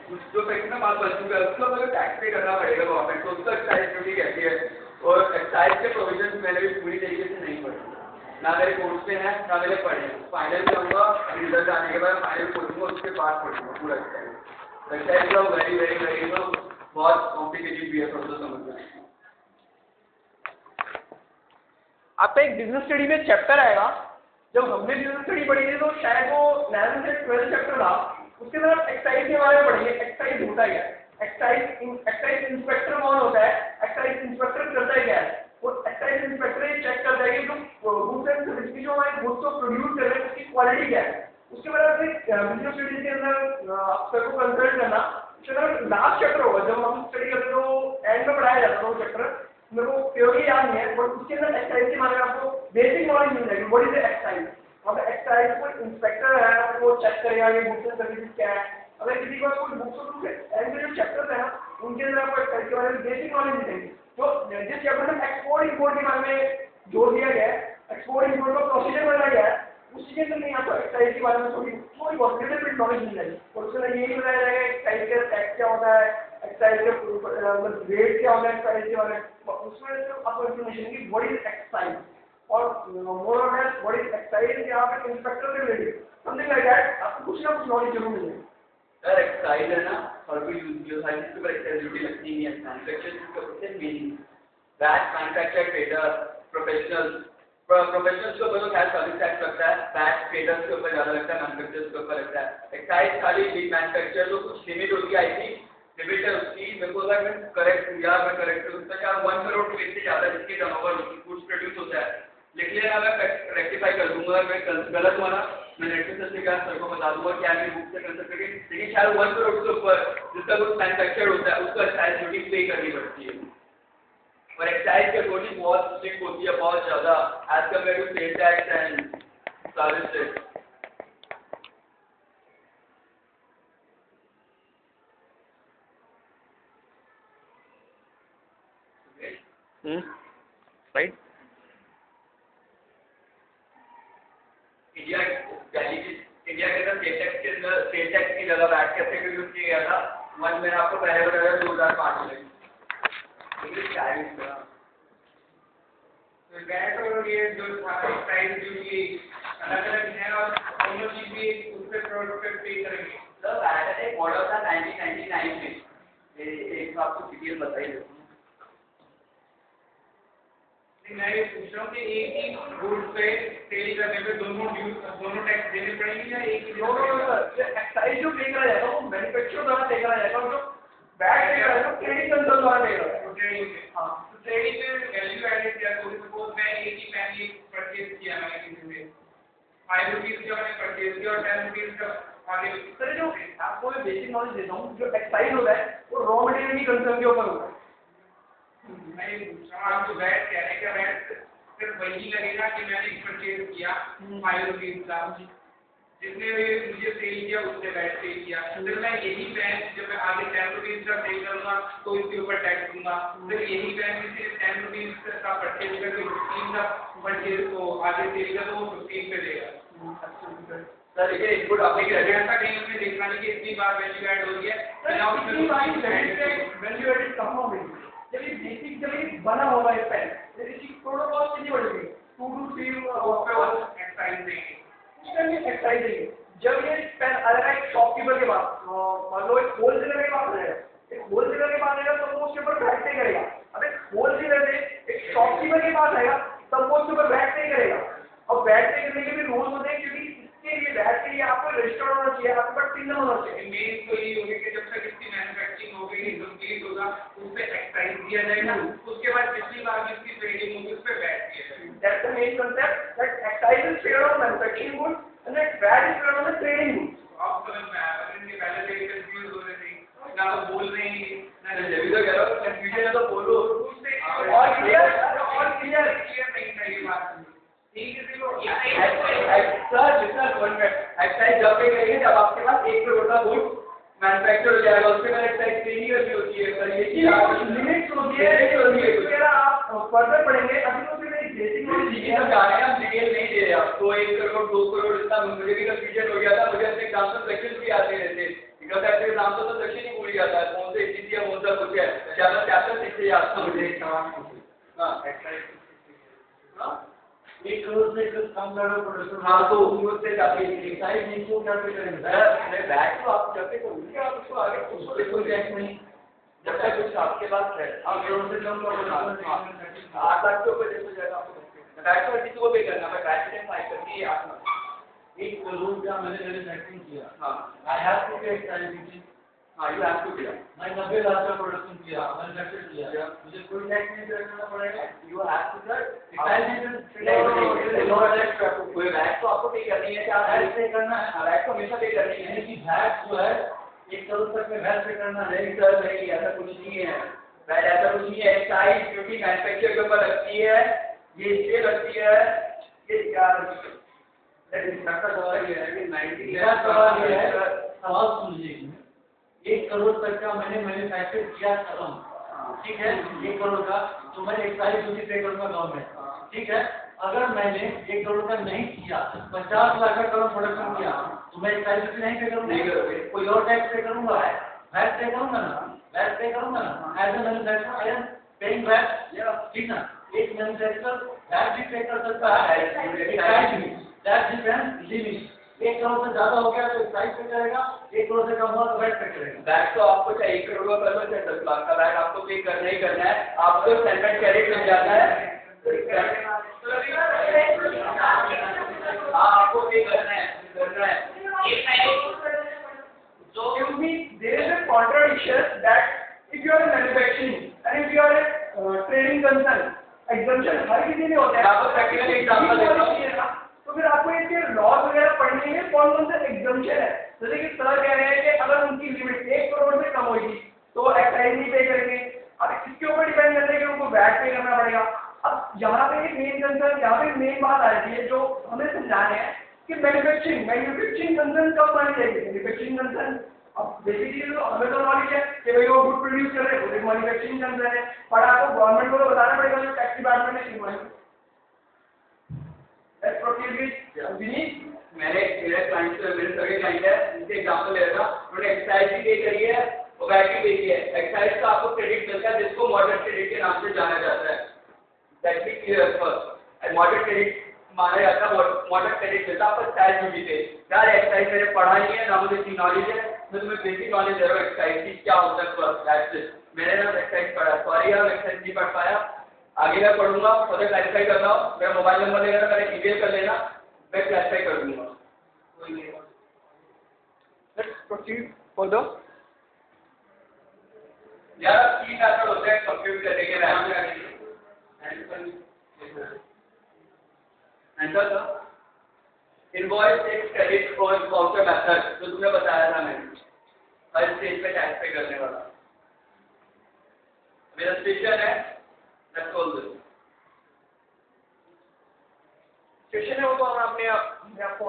जो फैक्ट्री में माल बन चुका है उसको हमें टैक्स पे करना पड़ेगा गवर्नमेंट को, उसका एक्साइज ड्यूटी कहती है। और एक्साइज के प्रोविजन मैंने भी पूरी तरीके से नहीं पढ़ी, ना मेरे कोर्स में है ना मैंने पढ़े। फाइनल में आऊँगा, रिजल्ट आने के बाद फाइनल पढ़ूंगा, उसके बाद पढ़ूंगा पूरा एक्साइज। एक्साइज का वेरी वेरी वेरी बहुत कॉम्प्लिकेटेड भी है थोड़ा समझना। आपका एक बिजनेस स्टडी में चैप्टर आएगा, जब हमने बिजनेस स्टडी पढ़ी थी तो शायद वो 9th से 12th चैप्टर था, उसके अंदर एक्साइज के बारे में पढ़िए। एक्साइज होता क्या है, एक्साइज इंस्पेक्टर कौन होता है, एक्साइज इंस्पेक्टर करता क्या है। वो एक्साइज इंस्पेक्टर ये चेक करता है कि जो गुड्स एंड सर्विसेज जो हमारे गुड्स को प्रोड्यूस कर रहे हैं उसकी क्वालिटी क्या है। उसके बाद अपने बिजनेस स्टडी के अंदर आप सबको कंसल्ट करना, उसके अंदर लास्ट चैप्टर होगा जब हम स्टडी करते हैं तो एंड में पढ़ाया जाता है वो चैप्टर, मेरे को थ्योरी याद नहीं है, बट उसके अंदर एक्साइज के बारे में आपको बेसिक नॉलेज मिल जाएगी। What is excise. अब एक्साइज कोई इंस्पेक्टर है वो चेक करेगा कि गुड्स एंड सर्विसेज क्या है। अगर किसी को कोई बुक्स और एंड में जो चैप्टर्स है ना उनके अंदर आपको एक्साइज के बारे में बेसिक नॉलेज मिलेगी। तो जिस चैप्टर में एक्सपोर्ट इंपोर्ट के बारे में जोर दिया गया है, एक्सपोर्ट इंपोर्ट का प्रोसीजर बनाया गया है, उसी के अंदर नहीं आपको एक्साइज के बारे में थोड़ी बहुत लिटिल नॉलेज मिल जाएगी। और उसके अंदर यही बताया जाएगा एक्साइज का टैक्स क्या होता है, एक्साइज के रेट क्या होता है एक्साइज के बारे में, उसमें आपको इन्फॉर्मेशन की व्हाट इज एक्साइज और मोर और लेस व्हाट इज एक्साइज या फिर इंस्पेक्टर से रिलेटेड समथिंग लाइक दैट, आपको कुछ ना कुछ नॉलेज जरूर मिलेगी। सर एक्साइज है ना और कोई यूज साइज के ऊपर एक्साइज ड्यूटी लगती नहीं है, मैन्युफैक्चरिंग के ऊपर meaning batch manufacture trader professionals के ऊपर तो खैर सर्विस टैक्स लगता है, बैच ट्रेडर्स के ऊपर ज़्यादा लगता है, मैन्युफैक्चरर्स के ऊपर लगता है। एक्साइज खाली बिग मैन्युफैक्चर तो कुछ लिमिट होती है, आई थी लिमिट है उसकी, मेरे को अगर मैं करेक्ट हूँ या मैं करेक्ट हूँ उसका क्या 1 करोड़ रुपये से ज़्यादा जिसके टर्नओवर गुड्स प्रोड्यूस होता है, लिख लेना, मैं रेक्टिफाई कर दूंगा। मैं गलत हुआ ना मैं नेटवर्क से क्या सर को बता दूंगा क्या मेरी बुक से कंसल्ट करके, लेकिन शायद 1 करोड़ से ऊपर जिसका कुछ मैन्युफैक्चर होता है उसको एक्साइज ड्यूटी पे करनी पड़ती है। और एक्साइज की अथॉरिटी बहुत स्ट्रिक्ट होती है, बहुत ज़्यादा as compare to sale tax and service tax. Right. India के अंदर सेल टैक्स की जगह वैट कैसे यूज किया गया था, मैंने आपको पहले बताया 2005 में। वैट और ये जो प्राइस ड्यूटी अलग अलग है और दोनों चीज भी उस पे पे करेंगे। सर वैट एक मॉडल था 1999 में, एक आपको डिटेल बताइए। मैं ये पूछ रहा हूँ कि एक ही गुड्स पे सेल करने पे दोनों टैक्स देने पड़ेंगे या एक ही? एक्साइज जो पे करा जाएगा वो मैन्युफैक्चरर द्वारा पे करा जाएगा और जो वैट पे करा जाएगा ट्रेडिंग कंसर्न द्वारा पे करा जाएगा। हाँ, तो ट्रेडिंग में वैल्यू एडेड किया तो सपोज मैं एक ही पेन ये परचेज किया मैंने किसी से 5 रुपीज का मैंने परचेज किया और 10 रुपीज का आगे। सर जो आपको मैं बेसिक नॉलेज देता हूँ, जो एक्साइज होता है वो रॉ मटेरियल की कंसर्न के ऊपर होता है। मैं ये पूछ रहा हूँ आप जो वैट कह रहे हैं क्या वैट सिर्फ वही लगेगा कि मैंने परचेज किया 5 रुपीज का, जिसने मुझे सेल किया उससे वैट पे किया, फिर मैं यही पेन जब मैं आगे 10 रुपीज का सेल करूँगा तो इसके ऊपर टैक्स दूंगा, फिर यही पेन किसी 10 रुपीज का परचेज करके 15 का परचेज को आगे सेल कर तो वो 15 पे देगा। सर ये इनपुट आपने क्या ऐसा कहीं हमने देखा नहीं कि इतनी बार वैल्यू ऐड हो रही है, वैल्यू एडेड कहाँ हो गई, जब ये बेसिक जब ये बना होगा ये पेन इसकी टोटल कॉस्ट कितनी बढ़ेगी 2 to 3 एक्साइज देंगे एक्साइज देंगे। जब ये पेन आएगा एक शॉपकीपर के पास, मान लो एक होलसेलर के पास रहेगा, एक होलसेलर के पास आएगा तो वो उसके ऊपर वैट पे करेगा। अब एक होलसेलर से एक शॉपकीपर के पास आएगा तब वो उसके ऊपर वैट पे करेगा। और वैट पे करने के भी रूल्स होते हैं क्योंकि इसके लिए वैट के लिए आपको रजिस्टर्ड होना चाहिए, आपके पास पिन नंबर होना चाहिए। मेन तो ये होगी कि जब तक इसकी मैन्युफैक्चरिंग हो गई कंप्लीट होगा उस पे एक्साइज दिया जाएगा, उसके बाद जितनी बार भी इसकी ट्रेडिंग होगी उस पे वैट दिया जाएगा। That's the main concept, that excise is paid on manufacturing goods and that VAT is paid on the trading goods. अब समझ में आया, इनके पहले से ही कंफ्यूज हो रहे थे, ना तो बोल रहे हैं ना जब भी तो कह रहा हूँ कंफ्यूजन है तो बोलो और क्लियर नहीं था ये बात। ठीक है एक्साइज जब पे करेंगे जब आपके पास 1 करोड़ का गुड मैन्युफैक्चर हो जाएगा उसके बाद एक्साइज पे नहीं करनी होती है, पर ये लिमिट होती है। आप फर्दर पढ़ेंगे अभी तो फिर एक बेसिक हम जा रहे हैं, हम डिटेल नहीं दे रहे आपको 1 करोड़ 2 करोड़ इतना मुझे भी कंफ्यूजन हो गया था, मुझे अपने एग्जाम में क्वेश्चन भी आते रहते, बिकॉज ऐसे एग्जाम तो क्वेश्चन किया था, कौन से एसीसी है, कौन सा कुछ है, चैप्टर 6 से याद था मुझे। एक सवाल पूछिए। हाँ हाँ? 1 करोड़ से कुछ कम करो प्रोडक्शन। हाँ, तो उससे जाके एक्साइज नीचे क्या पे करेंगे? बैक तो आप जब तक करोगे आप उसको आगे उसको देखो टैक्स नहीं, जब तक कुछ आपके पास है। 1 करोड़ से कम करो। 8 लाख के ऊपर देखो जाएगा आपको, बैक तो किसी को पे करना है, बैक से फाइल करके 8 लाख। 1 करोड़ का मैंने मैन्युफैक्चरिंग किया। हाँ आई हैव टू पे एक्साइज। हाँ, यू हैव टू किया, मैं 90 लाख का प्रोडक्शन किया, मैन्युफैक्चर किया, मुझे कोई टैक्स नहीं पे करना पड़ेगा। You have to sir excise नहीं नो टैक्स आपको, कोई बैक तो आपको पे करनी है, क्या वैट पे करना है। बैक तो हमेशा पे करनी है। यानी कि वैट जो है 1 करोड़ तक में वैट पे करना है। नहीं सर, नहीं, ऐसा कुछ नहीं है, वैट ऐसा कुछ नहीं है। एक्साइज ड्यूटी मैन्युफैक्चर के ऊपर लगती है, ये इसलिए लगती है, ये क्या लेकिन सबका सवाल ये है कि 90 मेरा सवाल ये है, सवाल सुन लीजिए। 1 करोड़ तक का मैंने मैन्युफैक्चर किया खत्म, ठीक है, 1 करोड़ का, तो मैं एक्साइज ड्यूटी पे करूंगा गवर्नमेंट, ठीक है। अगर मैंने 1 करोड़ का नहीं किया, 50 लाख का करोड़ प्रोडक्शन किया, तो मैं एक्साइज ड्यूटी नहीं पे करूंगा, नहीं करोगे, कोई और टैक्स पे करूंगा, वैट पे करूंगा ना, वैट पे करूंगा ना। As a manufacturer I am paying VAT, ठीक ना। एक मैन्युफैक्चरर वैट भी पे कर सकता है, एक्साइज भी, दैट डिपेंड्स लिमिट। 1 करोड़ से ज्यादा हो गया तो एक्साइज पे करेगा, 1 करोड़ से कम हुआ तो वैट पे करेगा। बैक तो आपको चाहे 1 करोड़ का कर लो चाहे 10 लाख का, बैक आपको पे करना ही करना है, आपको स्टैंडर्ड कैरेट मिल जाता है। हाँ, आपको पे करना है, करना है। So it will be there is a contradiction that if you are a manufacturing and if you are a trading concern, exemption हर किसी में होता है। आपको practical example देता हूँ। तो फिर आपको ये लॉज वगैरह पढ़ने में कौन कौन से एग्जम्पशन है, जैसे कि सर कह रहे हैं कि अगर उनकी लिमिट 1 करोड़ से कम होगी तो एक्साइज नहीं पे करेंगे। अब इसके ऊपर डिपेंड करता है कि उनको वैट पे करना पड़ेगा। अब यहाँ पे एक मेन कंसर्न, यहाँ पे मेन बात आ रही है जो हमें समझाने हैं कि मैन्युफैक्चरिंग कंसर्न कब मानी जाएगी। मैन्युफैक्चरिंग कंसर्न अब बेसिकली तो हमें तो नॉलेज है कि भाई वो गुड प्रोड्यूस कर रहे हैं, वो मैन्युफैक्चरिंग कंसर्न है, पर आपको गवर्नमेंट को तो बताना पड़ेगा जो टैक्स डिपार्टमेंट ने क्यों है। Let's proceed with Vinny. मेरे क्लाइंट से, मेरे सगे क्लाइंट है, इनसे एग्जांपल ले रहा हूँ। उन्होंने एक्साइज भी पे करी है और वैट भी पे की है। एक्साइज का आपको क्रेडिट मिलता है जिसको मॉडर्न क्रेडिट के नाम से जाना जाता है। That be clear first. Modern credit माना जाता है, मॉडर्न क्रेडिट मिलता है आपको एक्साइज ड्यूटी पे। यार एक्साइज मैंने पढ़ा ही है, ना मुझे इतनी नॉलेज है, मैं तुम्हें बेसिक नॉलेज दे रहा हूँ एक्साइज की क्या होता है फर्स्ट। दैट्स इट, मैंने ना एक्साइज पढ़ा, सॉरी यार एक्साइज नहीं पढ़ पाया, आगे मैं पढ़ूंगा, फर्दर क्लैरिफाई कर रहा हूँ। मेरा मोबाइल नंबर ले लेना, मेरा ईमेल कर लेना, मैं क्लैरिफाई कर दूंगा। Let's proceed further. यार 3 मेथड होते हैं कंप्यूट करने के लिए। Answer sir, invoice tax credit और वाउचर मेथड जो तुमने बताया था मैंने, हर स्टेज पे टैक्स पे करने वाला। मेरा स्टेशन है, दैट्स ऑल दिस। क्वेश्चन है वो तो हम आपने आपको